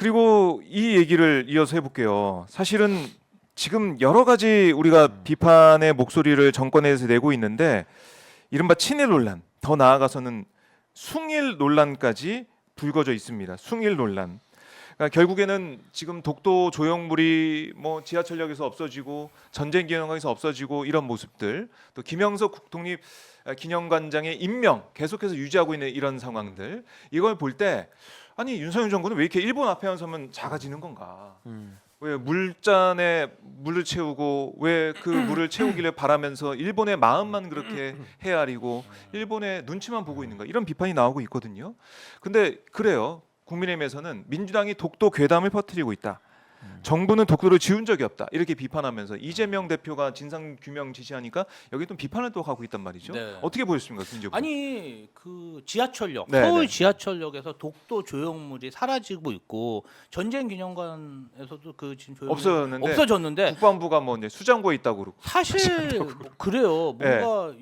그리고 이 얘기를 이어서 해볼게요. 사실은 지금 여러 가지 우리가 비판의 목소리를 정권에서 내고 있는데 이른바 친일 논란, 더 나아가서는 숭일 논란까지 불거져 있습니다. 숭일 논란. 그러니까 결국에는 지금 독도 조형물이 뭐 지하철역에서 없어지고 전쟁 기념관에서 없어지고 이런 모습들, 또 김영석 국독립 기념관장의 임명 계속해서 유지하고 있는 이런 상황들, 이걸 볼 때 아니 윤석열 정부는 왜 이렇게 일본 앞에만 서면 작아지는 건가? 왜 물잔에 물을 채우고 왜 그 물을 채우기를 바라면서 일본의 마음만 그렇게 헤아리고 일본의 눈치만 보고 있는가? 이런 비판이 나오고 있거든요. 근데 그래요. 국민의힘에서는 민주당이 독도 괴담을 퍼뜨리고 있다. 정부는 독도를 지운 적이 없다. 이렇게 비판하면서 이재명 대표가 진상 규명 지시하니까 여기 또 비판을 또 하고 있단 말이죠. 네. 어떻게 보셨습니까, 김재부? 아니 그 지하철역 네, 서울 네. 지하철역에서 독도 조형물이 사라지고 있고 전쟁기념관에서도 그 지금 조형물이 없어졌는데 국방부가 뭐 이제 수장고에 있다고 그러고. 사실 뭐 그래요. 네. 뭔가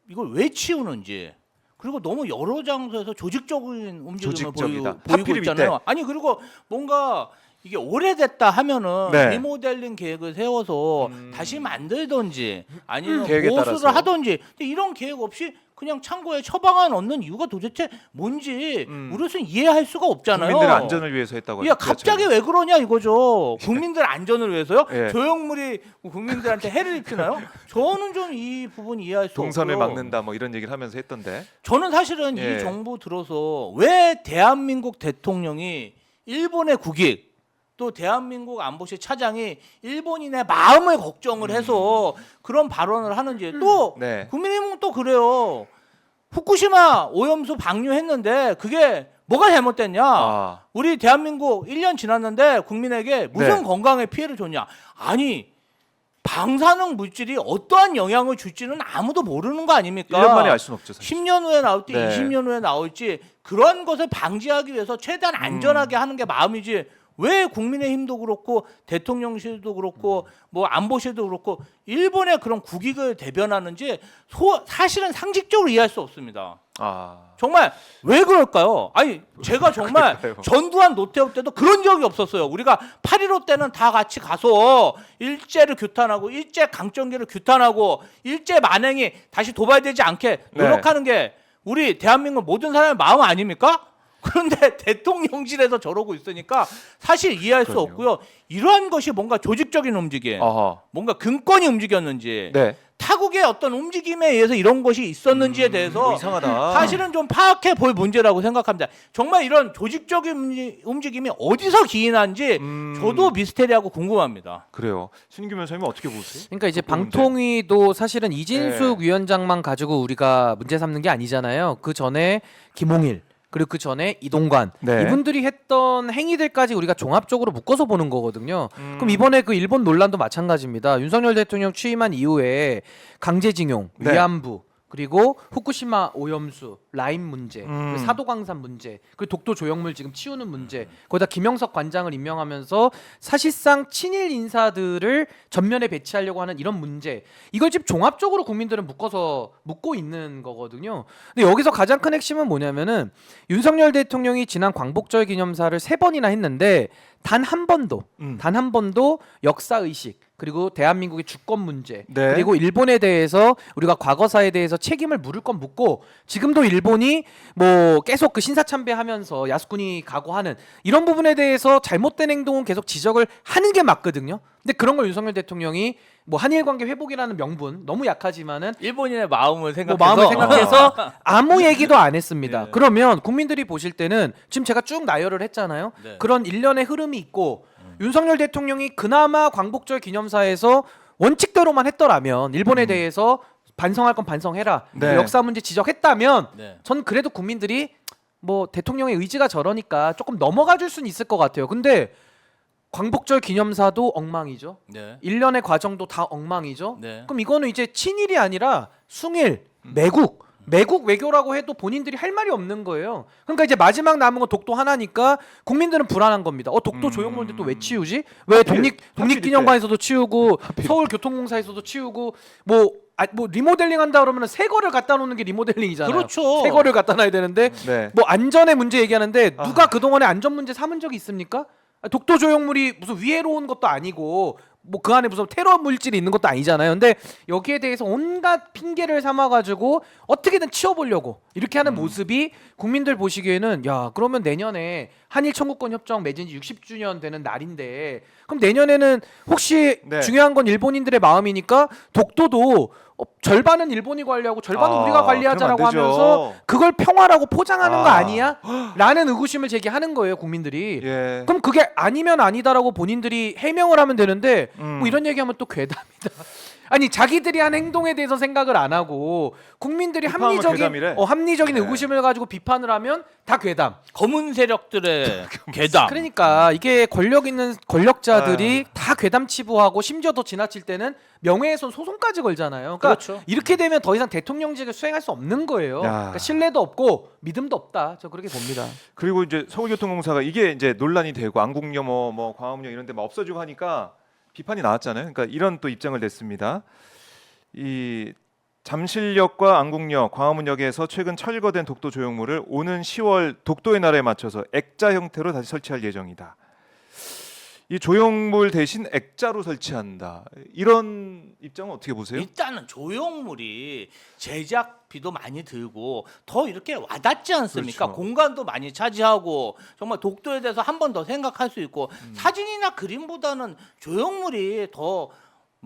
이걸 왜 치우는지. 그리고 너무 여러 장소에서 조직적인 움직임을 조직적이다. 보이고 하필 있잖아요. 밑에. 아니 그리고 뭔가 이게 오래됐다 하면은 네. 리모델링 계획을 세워서 다시 만들든지 아니면 계획에 보수를 따라서. 하든지. 근데 이런 계획 없이 그냥 창고에 처방안 얻는 이유가 도대체 뭔지 우리로서는 이해할 수가 없잖아요. 국민들의 안전을 위해서 했다고. 야 갑자기 왜 그러냐 이거죠. 국민들 안전을 위해서요? 예. 조형물이 국민들한테 해를 입히나요? 저는 좀 이 부분 이해할 수 동선을 없고요. 막는다 뭐 이런 얘기를 하면서 했던데. 저는 사실은 예. 이 정부 들어서 왜 대한민국 대통령이 일본의 국익 또 대한민국 안보실 차장이 일본인의 마음을 걱정을 해서 그런 발언을 하는지 또 네. 국민의힘은 또 그래요. 후쿠시마 오염수 방류했는데 그게 뭐가 잘못됐냐? 아. 우리 대한민국 1년 지났는데 국민에게 무슨 네. 건강에 피해를 줬냐? 아니 방사능 물질이 어떠한 영향을 줄지는 아무도 모르는 거 아닙니까? 1년 만에 알 수는 없죠. 사실. 10년 후에 나올지 네. 20년 후에 나올지 그런 것을 방지하기 위해서 최대한 안전하게 하는 게 마음이지 왜 국민의힘도 그렇고 대통령실도 그렇고 뭐 안보실도 그렇고 일본의 그런 국익을 대변하는지 사실은 상식적으로 이해할 수 없습니다. 아. 정말 왜 그럴까요? 아니 제가 정말 그러니까요. 전두환 노태우 때도 그런 적이 없었어요. 우리가 8.15 때는 다 같이 가서 일제를 규탄하고 일제 강점기를 규탄하고 일제 만행이 다시 도발되지 않게 노력하는 게 우리 대한민국 모든 사람의 마음 아닙니까? 그런데 대통령실에서 저러고 있으니까 사실 이해할 수 그럼요. 없고요. 이러한 것이 뭔가 조직적인 움직임, 아하. 뭔가 근권이 움직였는지 네. 타국의 어떤 움직임에 의해서 이런 것이 있었는지에 대해서 뭐 이상하다. 사실은 좀 파악해 볼 문제라고 생각합니다. 정말 이런 조직적인 움직임이 어디서 기인한지 저도 미스테리하고 궁금합니다. 그래요. 신규 변호사님 어떻게 보세요? 그러니까 이제 독도 문제? 방통위도 사실은 이진숙 네. 위원장만 가지고 우리가 문제 삼는 게 아니잖아요. 그 전에 김홍일 그리고 그 전에 이동관 네. 이분들이 했던 행위들까지 우리가 종합적으로 묶어서 보는 거거든요. 그럼 이번에 그 일본 논란도 마찬가지입니다. 윤석열 대통령 취임한 이후에 강제징용, 네. 위안부 그리고 후쿠시마 오염수, 라임 문제, 그리고 사도광산 문제, 그리고 독도 조형물 지금 치우는 문제, 거기다 김영석 관장을 임명하면서 사실상 친일 인사들을 전면에 배치하려고 하는 이런 문제, 이걸 지금 종합적으로 국민들은 묶고 있는 거거든요. 근데 여기서 가장 큰 핵심은 뭐냐면은 윤석열 대통령이 지난 광복절 기념사를 3번이나 했는데 단 한 번도 역사 의식 그리고 대한민국의 주권 문제 네. 그리고 일본에 대해서 우리가 과거사에 대해서 책임을 물을 건 묻고 지금도 일본이 뭐 계속 그 신사참배하면서 야스쿠니 각오하는 이런 부분에 대해서 잘못된 행동은 계속 지적을 하는 게 맞거든요. 근데 그런 걸 윤석열 대통령이 뭐 한일 관계 회복이라는 명분 너무 약하지만은 일본인의 마음을 뭐 생각해서 마음을 생각해서 아무 얘기도 안 했습니다. 네. 그러면 국민들이 보실 때는 지금 제가 쭉 나열을 했잖아요. 네. 그런 일련의 흐름이 있고 윤석열 대통령이 그나마 광복절 기념사에서 원칙대로만 했더라면 일본에 대해서 반성할 건 반성해라. 네. 역사 문제 지적했다면 네. 전 그래도 국민들이 뭐 대통령의 의지가 저러니까 조금 넘어가 줄 수는 있을 것 같아요. 근데 광복절 기념사도 엉망이죠. 네. 일련의 과정도 다 엉망이죠. 네. 그럼 이거는 이제 친일이 아니라 숭일, 매국 외교라고 해도 본인들이 할 말이 없는 거예요. 그러니까 이제 마지막 남은 건 독도 하나니까 국민들은 불안한 겁니다. 독도 조형물인데 또 왜 치우지? 왜 독립기념관에서도 치우고 서울교통공사에서도 치우고 뭐 뭐 리모델링 한다 그러면 새 거를 갖다 놓는 게 리모델링이잖아요. 그렇죠. 새 거를 갖다 놔야 되는데 네. 뭐 안전의 문제 얘기하는데 누가 그동안에 안전 문제 삼은 적이 있습니까? 독도 조형물이 무슨 위해로운 것도 아니고 뭐 그 안에 무슨 테러 물질이 있는 것도 아니잖아요. 근데 여기에 대해서 온갖 핑계를 삼아가지고 어떻게든 치워보려고 이렇게 하는 모습이 국민들 보시기에는 야 그러면 내년에 한일 청구권 협정 맺은 지 60주년 되는 날인데 그럼 내년에는 혹시 네. 중요한 건 일본인들의 마음이니까 독도도 절반은 일본이 관리하고 절반은 우리가 관리하자라고 그러면 안 되죠. 하면서 그걸 평화라고 포장하는 거 아니야? 라는 의구심을 제기하는 거예요 국민들이. 예. 그럼 그게 아니면 아니다라고 본인들이 해명을 하면 되는데 음. 뭐 이런 얘기하면 또 괴담이다. 아니 자기들이 한 행동에 대해서 생각을 안 하고 국민들이 비판하면 괴담이래? 합리적인 네. 의구심을 가지고 비판을 하면 다 괴담. 검은 세력들의 괴담. 그러니까 이게 권력 있는 권력자들이 다 괴담 치부하고 심지어 더 지나칠 때는 명예훼손 소송까지 걸잖아요. 그러니까 그렇죠. 이렇게 되면 더 이상 대통령직을 수행할 수 없는 거예요. 그러니까 신뢰도 없고 믿음도 없다. 저 그렇게 봅니다. 그리고 이제 서울교통공사가 이게 이제 논란이 되고 안국역 뭐 광화문역 이런 데 막 없어지고 하니까 비판이 나왔잖아요. 그러니까 이런 또 입장을 냈습니다. 이 잠실역과 안국역, 광화문역에서 최근 철거된 독도 조형물을 오는 10월 독도의 날에 맞춰서 액자 형태로 다시 설치할 예정이다. 이 조형물 대신 액자로 설치한다. 이런 입장은 어떻게 보세요? 일단은 조형물이 제작비도 많이 들고 더 이렇게 와닿지 않습니까? 그렇죠. 공간도 많이 차지하고 정말 독도에 대해서 한 번 더 생각할 수 있고 사진이나 그림보다는 조형물이 더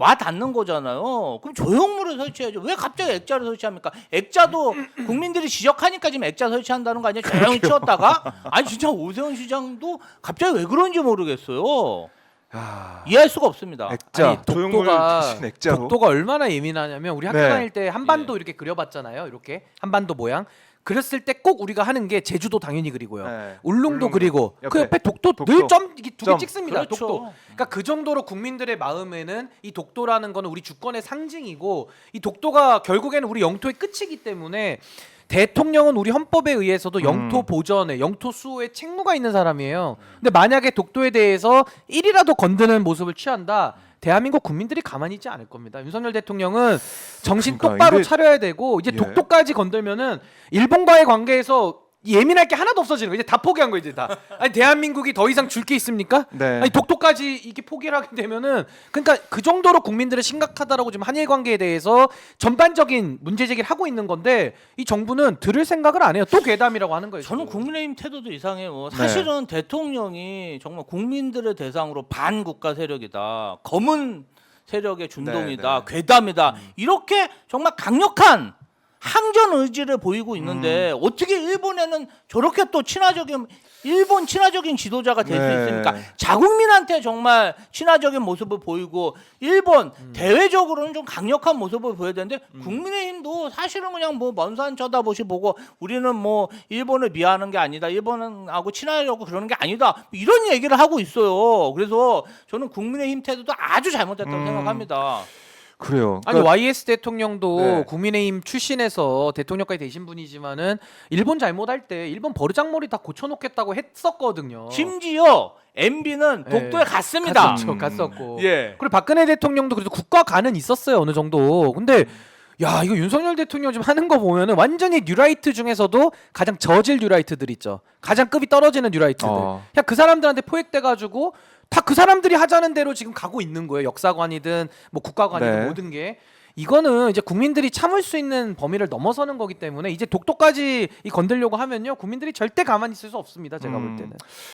와닿는 거잖아요. 그럼 조형물을 설치해야죠. 왜 갑자기 액자를 설치합니까? 액자도 국민들이 지적하니까 지금 액자 설치한다는 거 아니에요? 조용히 치웠다가? 아니 진짜 오세훈 시장도 갑자기 왜 그런지 모르겠어요. 아, 이해할 수가 없습니다. 액자, 아니, 조형물 대신 액자로. 독도가 얼마나 예민하냐면 우리 학교 네. 다닐 때 한반도 이렇게 그려봤잖아요. 이렇게 한반도 모양. 그렸을 때 꼭 우리가 하는 게 제주도 당연히 그리고요. 네. 울릉도 울릉도. 그리고 그 옆에 옆에 독도 독도. 늘 점 이게 두 개 점. 찍습니다. 그렇죠. 독도. 그러니까 그 정도로 국민들의 마음에는 이 독도라는 거는 우리 주권의 상징이고 이 독도가 결국에는 우리 영토의 끝이기 때문에 대통령은 우리 헌법에 의해서도 영토 보전에 영토 수호에 책무가 있는 사람이에요. 근데 만약에 독도에 대해서 1이라도 건드는 모습을 취한다. 대한민국 국민들이 가만히 있지 않을 겁니다. 윤석열 대통령은 정신 그러니까 똑바로 이게- 차려야 되고 이제 예. 독도까지 건들면은 일본과의 관계에서 예민할 게 하나도 없어지는 거예요. 이제 다 포기한 거예요, 이제 다. 아니 대한민국이 더 이상 줄 게 있습니까? 네. 아니 독도까지 이게 포기를 하게 되면은 그러니까 그 정도로 국민들은 심각하다라고 지금 한일 관계에 대해서 전반적인 문제 제기를 하고 있는 건데 이 정부는 들을 생각을 안 해요. 또 괴담이라고 하는 거예요. 저는 지금. 국민의힘 태도도 이상해요. 사실은 대통령이 정말 국민들의 대상으로 반국가 세력이다. 검은 세력의 준동이다. 네. 괴담이다. 이렇게 정말 강력한 항전 의지를 보이고 있는데 어떻게 일본에는 저렇게 또 일본 친화적인 지도자가 될 수 네. 있습니까? 자국민한테 정말 친화적인 모습을 보이고 일본 대외적으로는 좀 강력한 모습을 보여야 되는데 국민의힘도 사실은 그냥 뭐 먼 산 쳐다보시 보고 우리는 뭐 일본을 미워하는 게 아니다. 일본하고 친하려고 그러는 게 아니다. 이런 얘기를 하고 있어요. 그래서 저는 국민의힘 태도도 아주 잘못됐다고 생각합니다. 그래요. 아니 그러니까 YS 대통령도 네. 국민의힘 출신에서 대통령까지 되신 분이지만은 일본 잘못할 때 일본 버르장머리 다 고쳐놓겠다고 했었거든요. 심지어 MB는 네. 독도에 갔습니다. 갔었고. 예. 그리고 박근혜 대통령도 그래도 국가관은 있었어요 어느 정도. 근데 야 이거 윤석열 대통령 지금 하는 거 보면은 완전히 뉴라이트 중에서도 가장 저질 뉴라이트들 있죠. 가장 급이 떨어지는 뉴라이트들. 그냥 그 사람들한테 포획돼가지고 다 그 사람들이 하자는 대로 지금 가고 있는 거예요. 역사관이든 뭐 국가관이든 네. 모든 게. 이거는 이제 국민들이 참을 수 있는 범위를 넘어서는 거기 때문에 이제 독도까지 건들려고 하면요 국민들이 절대 가만히 있을 수 없습니다. 제가 볼 때는.